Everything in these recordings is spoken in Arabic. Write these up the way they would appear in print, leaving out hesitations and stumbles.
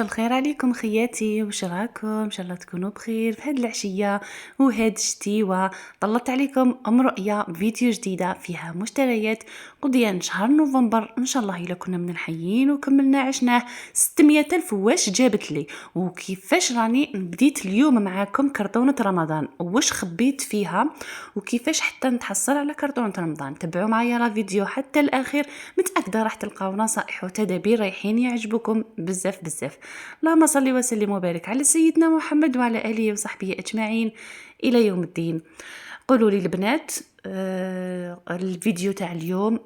مساء الخير عليكم خياتي، واش راكم؟ ان شاء الله تكونوا بخير في هاد العشيه وهاد الشتيوه. طلت عليكم رؤيه فيديو جديده فيها مشتريات قضيان شهر نوفمبر. ان شاء الله الا كنا من الحيين وكملنا عشناه 600 الف. واش جابت لي وكيفاش راني بديت اليوم معاكم كرتونه رمضان، واش خبيت فيها وكيفاش حتى نتحصل على كرتونه رمضان. تبعوا معايا لا فيديو حتى الاخير، متاكده راح تلقاو نصائح وتدابير رايحين يعجبكم بزاف بزاف. اللهم صل وسلم وبارك على سيدنا محمد وعلى اله وصحبه اجمعين الى يوم الدين. قولوا لي البنات، الفيديو تاع اليوم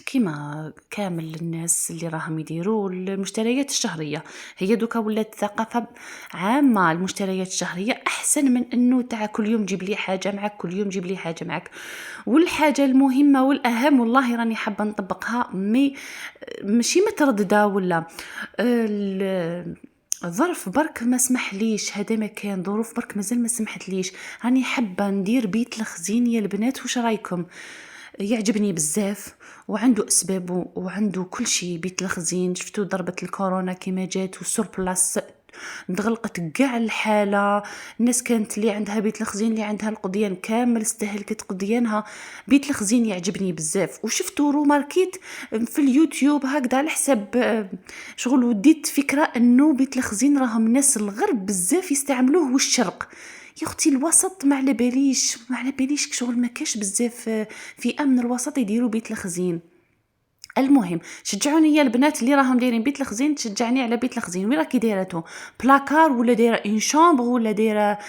كيما كامل الناس اللي راهم يديروا المشتريات الشهريه، هي دوكا ولات ثقافه عامه. المشتريات الشهريه احسن من انه تاع كل يوم جيب لي حاجه معك، كل يوم جيب لي حاجه معك. والحاجه المهمه والاهم والله راني حابه نطبقها، ماشي متردده ولا ظرف برك ما سمح ليش. هذا ما كان ظروف برك مازال ما سمحت ليش. راني حابه ندير بيت الخزين يا البنات. واش رايكم؟ يعجبني بزاف وعنده اسبابه وعنده كل شيء. بيت الخزين شفتوا ضربة الكورونا كيما جات وسوربلاس دغلقت كاع الحاله. الناس كانت اللي عندها بيت الخزين اللي عندها القضيان كامل استهلكت قضيانها. بيت الخزين يعجبني بزاف. وشفتوا روماركيت في اليوتيوب هكذا على حسب شغل وديت فكره انه بيت الخزين راهم الناس الغرب بزاف يستعملوه والشرق. يا اختي الوسط ما على باليش شغل ما كاش بزاف في امن الوسط يديروا بيت الخزين. المهم شجعوني يا البنات اللي راهم دايرين بيت الخزين، تشجعني على بيت الخزين. وين راكي دايرته؟ بلاكار ولا دايره اون شامبر ولا دايره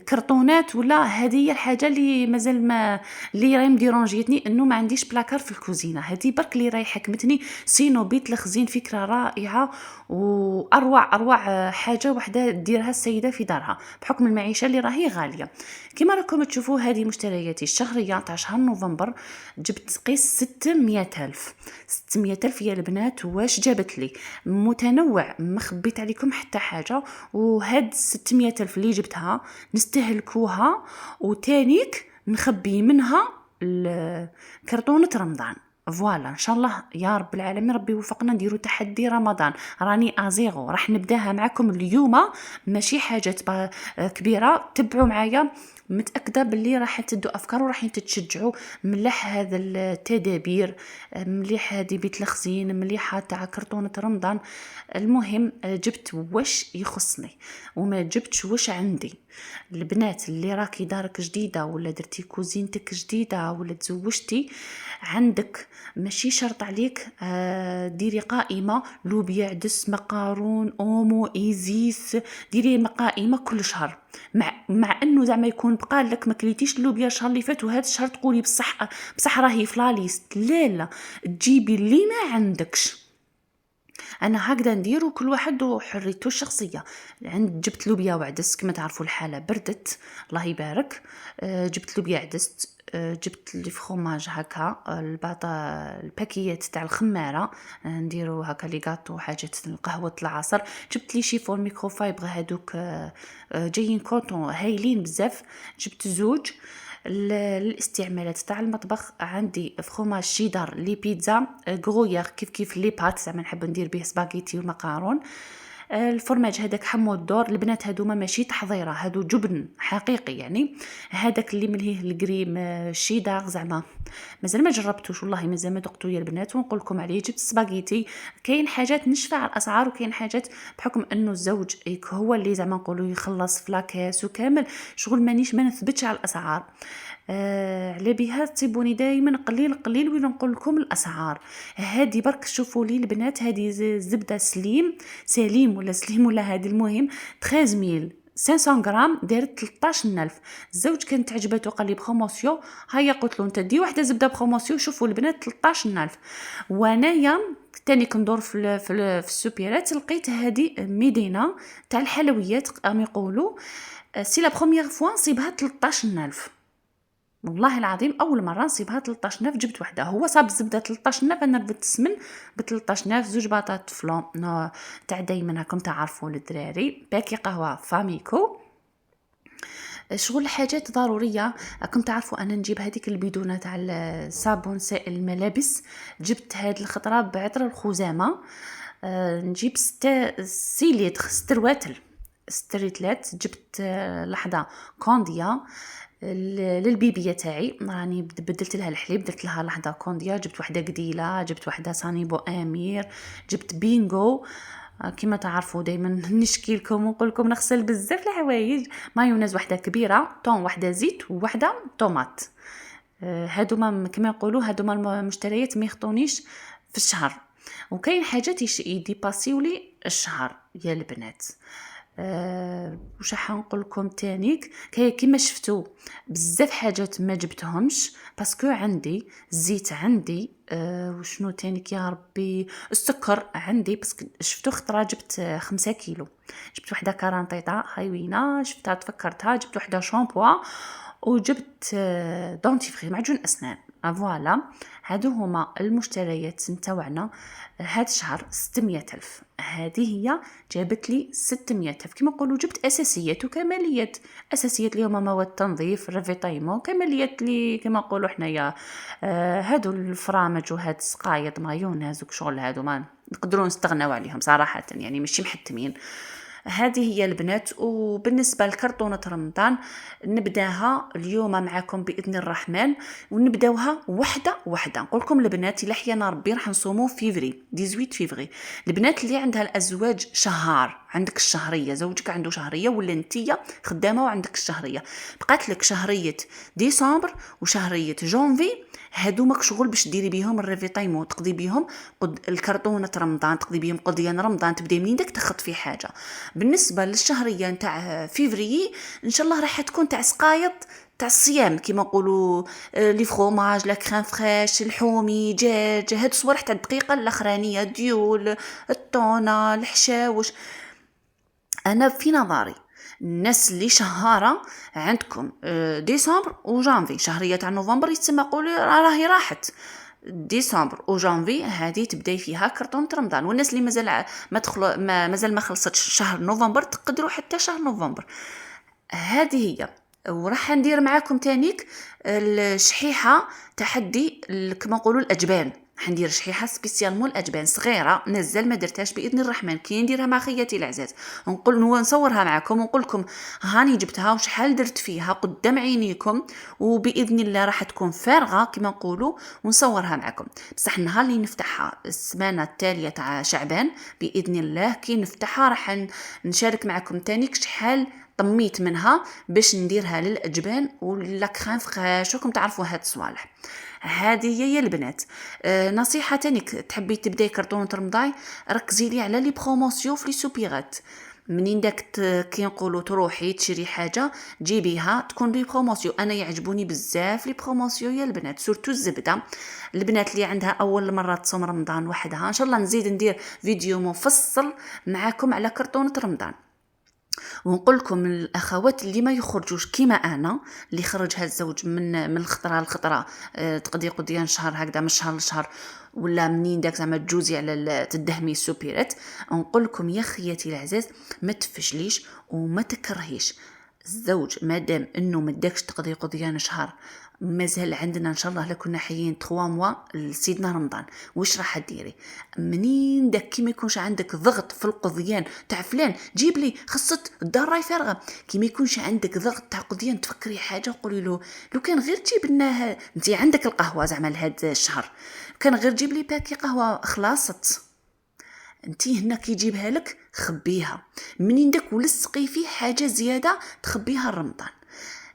كرتونات؟ ولا هذه هي الحاجه اللي مازال ما اللي راهي مديرونجيتني انه ما عنديش بلاكار في الكوزينه. هذه برك اللي راهي حكمتني. سينو بيت الخزين فكره رائعه واروع حاجه وحده ديرها السيده في دارها بحكم المعيشه اللي راهي غاليه. كما راكم تشوفوا هذه مشترياتي الشهريه تاع شهر نوفمبر. جبت قيس 600 الف. 600 الف يا البنات. واش جابت لي؟ متنوع، ما خبيت عليكم حتى حاجه. وهاد 600 الف اللي جبتها نستهلكوها وتانيك نخبي منها كرتونه رمضان. فوالا ان شاء الله يا رب العالمين ربي يوفقنا نديروا تحدي رمضان. راني ازيغو راح نبداها معكم اليوم، ماشي حاجه كبيره. تبعوا معايا، متاكده باللي راح تدوا افكار وراح تتشجعوا. مليح هذا التدابير، مليح هذه بيت الخزين، مليحه تاع كرتونه رمضان. المهم جبت واش يخصني وما جبتش واش عندي. البنات اللي راكي دارك جديده ولا درتي كوزينتك جديده ولا تزوجتي، عندك ماشي شرط عليك ديري قائمه لوبيا عدس مقارون اومو ايزيس. ديري قائمه كل شهر، مع انه زعما يكون بقى لك ما كليتيش اللوبيا الشهر اللي فات وهذا الشهر تقولي بصح راهي في لاليست. لا تجيبي اللي ما عندكش. انا هكذا ندير وكل واحد وحريته الشخصيه. جبت لوبيا وعدس كما تعرفوا الحاله بردت الله يبارك. جبت لوبيا عدس. جبت لي فخوماج هكا الباطا الباكيات تاع الخماره نديروا هكا لي غاطو حاجات القهوه العصر. جبت لي شيفون ميكروفايبر هذوك جايين كوطون هايلين بزاف. جبت زوج. الاستعمالات تاع المطبخ عندي فخوماج شيدر لي بيتزا غرويير كيف لي بات زعما نحب ندير به سباغيتي ومقارون. الفرماج هذاك حمو الدور. البنات هادوما ماشي تحضيره، هادو جبن حقيقي يعني. هذاك اللي ملهيه الكريم شيدر زعما مازال ما جربتوش والله، مازال ما دقتو يا البنات ونقول لكم عليه. جبت سباغيتي. كاين حاجات نشفع على الاسعار وكاين حاجات بحكم انه الزوج هو اللي زعما نقولوا يخلص في لاكاس وكامل شغل مانيش ما نثبتش على الاسعار. على بها تسيبوني دائما قليل قليل وين نقول لكم الاسعار. هذه برك شوفوا لي البنات، هذه زبده سليم ولا سليم ولا هذه المهم 13500 غرام دارت 13000. الزوج كانت عجبته قال لي بروموسيون. هيا قلت له انت دي واحده زبده بروموسيون. شوفوا البنات 13000. وانايا تاني كندور في السوبيرات لقيت هذه ميدينه تاع الحلويات قام يقولوا سي لا بروميير فوا نصيبها 13000. والله العظيم اول مره نصيبها 13000. جبت وحده هو صاب الزبده 13000 انا ربت السمن ب 13000. زوج باطات فلون تاع دايما راكم تعرفوا الدراري. باكي قهوه فاميكو. شغل حاجات ضروريه راكم تعرفوا انا نجيب هذيك البيدونه تاع صابون سائل الملابس. جبت هاد الخطره بعطر الخزامه. نجيب 6 رواتل 6 ريتلات. جبت لحظه كونديا للبيبيه تاعي، راني بدلت لها الحليب، درت لها لحظه كونديا. جبت وحده قديله، جبت وحده سانيبو امير، جبت بينغو. كما تعرفوا دائما نشكي لكم ونقول لكم نغسل بزاف الحوايج. مايونيز وحده كبيره، طون وحده، زيت وحده طوماط. هادوما كما نقولوا هادوما المشتريات ما يخطونيش في الشهر. وكاين حاجات يديباسيو لي الشهر يا البنات. وش راح نقول لكم تانيك، كيما شفتوا بزاف حاجات ما جبتهمش باسكو عندي الزيت، عندي وشنو تانيك يا ربي، السكر عندي باسكو شفتوا خطره جبت 5 كيلو. جبت وحده كارانطيطه خايوينه، شفتها تفكرتها، جبت وحده شامبوا، وجبت دونتيفري معجون اسنان. فوالا هادو هما المشتريات نتاوعنا هاد الشهر. 600 ألف. هذه هي جابت لي 600 ألف. كما نقولوا جبت اساسيات وكماليات. اساسيات اللي هما مواد تنظيف، ريفيتايمون. كماليات اللي كما نقولوا حنايا هادو الفرامج وهاد السقايط مايونيز وكشغل، هادو ما نقدروا نستغناو عليهم صراحه، يعني ماشي محتمين. هذه هي البنات. وبالنسبة لكرتونة رمضان نبداها اليوم معكم بإذن الرحمن، ونبداوها وحدة وحدة. نقول لكم البنات إلا حيانا ربي راح نصوموا فيفري 18 فيفري. البنات اللي عندها الأزواج شهر، عندك الشهرية، زوجك عنده شهرية ولا انتية خدامة وعندك الشهرية، بقات لك شهرية ديسمبر وشهرية جونفي. هادو ماك شغل باش ديري بيهم الريفيتايمون، تقضي بيهم الكرتونة رمضان، تقضي بيهم قضيان رمضان، تبداي منين داك تخط في حاجة. بالنسبه للشهريه نتاع فيفري ان شاء الله راح تكون تاع سقايط تاع الصيام، كيما نقولوا لي فروماج، لا كريم فريش، الحومي، دجاج، هاد الصوالح تاع الدقيقه الاخرانيه، ديول، الطونه، الحشاوش. انا في نظري الناس اللي شهاره عندكم ديسمبر وجانفي، شهريه تاع نوفمبر يتسمى قولي راهي راحت. ديسمبر وجانفي هذه تبداي فيها كرتون رمضان. والناس اللي مازال ما خلصتش شهر نوفمبر تقدروا حتى شهر نوفمبر. هذه هي. وراح ندير معاكم تانيك الشحيحه تحدي كما نقولوا الاجبان. حندير شحيحه سبيسيال مول الاجبان صغيره، مازال ما درتهاش باذن الرحمن، كي نديرها مع خياتي العزاز نصورها معكم ونقول لكم هاني جبتها وشحال درت فيها قدام عينيكم، وباذن الله راح تكون فارغه كما نقولوا، ونصورها معكم. بصح النهار اللي نفتحها السمانه التاليه تاع شعبان باذن الله، كي نفتحها راح نشارك معكم تانيك شحال طميت منها باش نديرها للاجبان ولا كريم فريش، وكم تعرفوا هاد الصوالح. هذه هي البنات. نصيحه تانيك تحبي تبداي كرتونه رمضان، ركزي لي على لي بروموسيون في لي سوبيرات. منين داك كي نقولوا تروحي تشري حاجه جيبيها تكون لي بروموسيون. انا يعجبوني بزاف لي بروموسيون يا البنات، سورتو الزبده. البنات اللي عندها اول مره تصوم رمضان وحدها ان شاء الله نزيد ندير فيديو مفصل معاكم على كرتونه رمضان. ونقول لكم الاخوات اللي ما يخرجوش كيما انا، اللي خرجها الزوج من الخطره للخطره، تقضي قضيان شهر هكذا من شهر لشهر، ولا منين داك زعما تجوزي على تدهمي السوبيرات. نقول لكم يا خياتي العزاز ما تفشليش وما تكرهيش الزوج، مادام انه ما داكش تقضي قضيان شهر، مازال عندنا ان شاء الله لكنا حيين 3 موا لسيدنا رمضان. واش راح ديري منين داك كي ما يكونش عندك ضغط في القضيان تاع فلان جيب لي خصت الدار راي فارغه، كي ما يكونش عندك ضغط تاع قضيان تفكري حاجه قولي له لو كان غير تجيب لنا انت عندك القهوه زعما لهاد الشهر، كان غير جيب لي باكي قهوه خلاصت. انتي هنا كي يجيبها لك خبيها، منين داك ولصقي فيه حاجه زياده تخبيها رمضان،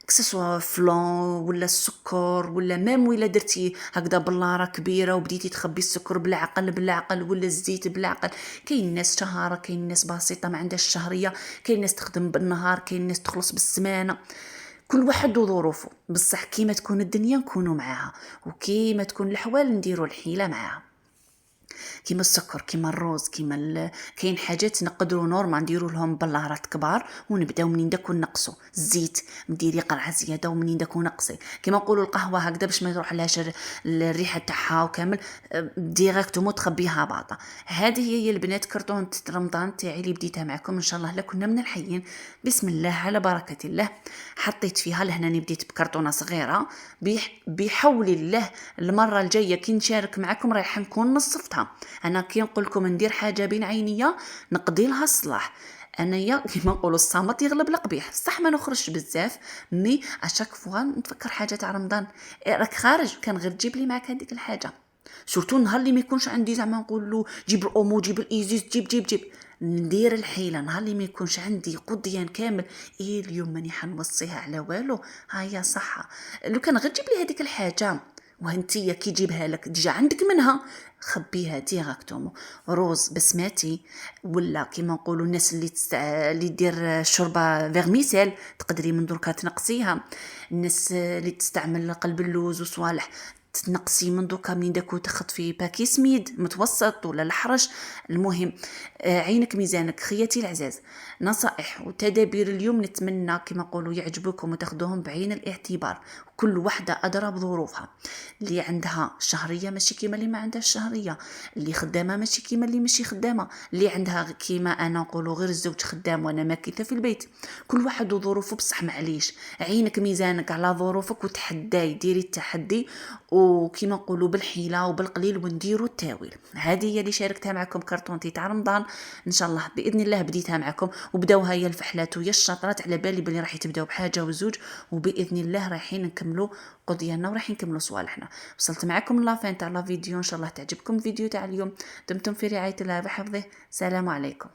كسوا فلان ولا السكر ولا مام، ولا درتي هكذا بلاره كبيره وبديتي تخبي السكر بالعقل ولا الزيت بالعقل. كاين ناس شهاره، كاين ناس بسيطه ما عندهاش الشهريه، كاين ناس تخدم بالنهار، كاين ناس تخلص بالسمانه، كل واحد وظروفه. بصح كيما تكون الدنيا نكونوا معاها، وكيما تكون الحوال نديروا الحيله معاها. كيما السكر، كيما الروز، كاين حاجات نقدروا نورمال نديروا لهم بلارات كبار ونبداو منين داك ونقصوا الزيت، نديري قرعه زياده ومنين داك ونقصي. كيما نقولوا القهوه هكذا باش ما يروح لهاش الريحه تاعها وكامل ديريكتومون تخبيها باطه. هذه هي البنات كرتونه رمضان تاعي اللي بديتها معكم ان شاء الله لكنا من الحيين. بسم الله على بركه الله. حطيت فيها لهنا بديت بكرتونه صغيره، بحول الله المره الجايه كي نشارك معكم راح نكون نصفتها. بها. انا كي نقول لكم ندير حاجه بين عينيا نقضي لها الصلاح. انايا كيما نقولوا الصامت يغلب القبيح. صح ما نخرجش بزاف، مي اشاك فوا نتفكر حاجه تاع رمضان. راك خارج كان غير تجيب لي معاك هذيك الحاجه. سورتو نهار اللي ما يكونش عندي زعما نقول له جيب الاومو جيب الايزيس جيب ندير الحيله. نهار اللي ما يكونش عندي قضيان كامل، اليوم ماني حنوصيها على والو، هيا صح لو كان غير تجيب لي هذيك الحاجه وهنتيا كي جيبها لك ديجا عندك منها خبيها ديراكتومون. روز بسماتي ولا كيما نقولوا الناس اللي دير شوربه فيرميسيل تقدري من دركا تنقصيها. الناس اللي تستعمل قلب اللوز وصوالح تنقصي من دوكا منين داكو تخط في باكي سميد متوسط ولا الحرش. المهم عينك ميزانك خياتي العزاز. نصائح وتدابير اليوم نتمنى كما نقولوا يعجبوكم وتاخذوهم بعين الاعتبار. كل وحده ادرى بظروفها. اللي عندها شهريه ماشي كيما اللي ما عندهاش شهريه، اللي خدامه ماشي كيما اللي ماشي خدامه، اللي عندها كيما انا نقولوا غير الزوج خدام وانا ماكثه في البيت. كل واحد وظروفه، بصح معليش عينك ميزانك على ظروفك وتحداي ديري التحدي وكيما نقولوا بالحيله وبالقليل ونديروا التاويل. هذه هي اللي شاركتها معكم كرتونتي تاع رمضان. ان شاء الله باذن الله بديتها معكم وبداوها هي الفحلات ويا الشاطرات، على بالي بلي راح تبداو بحاجه وزوج وباذن الله رايحين نكملوا قضينا ورايحين نكملوا صوالحنا. وصلت معكم لافين تاع لا فيديو، ان شاء الله تعجبكم الفيديو تاع اليوم. دمتم في رعايه الله وحفظه. سلام عليكم.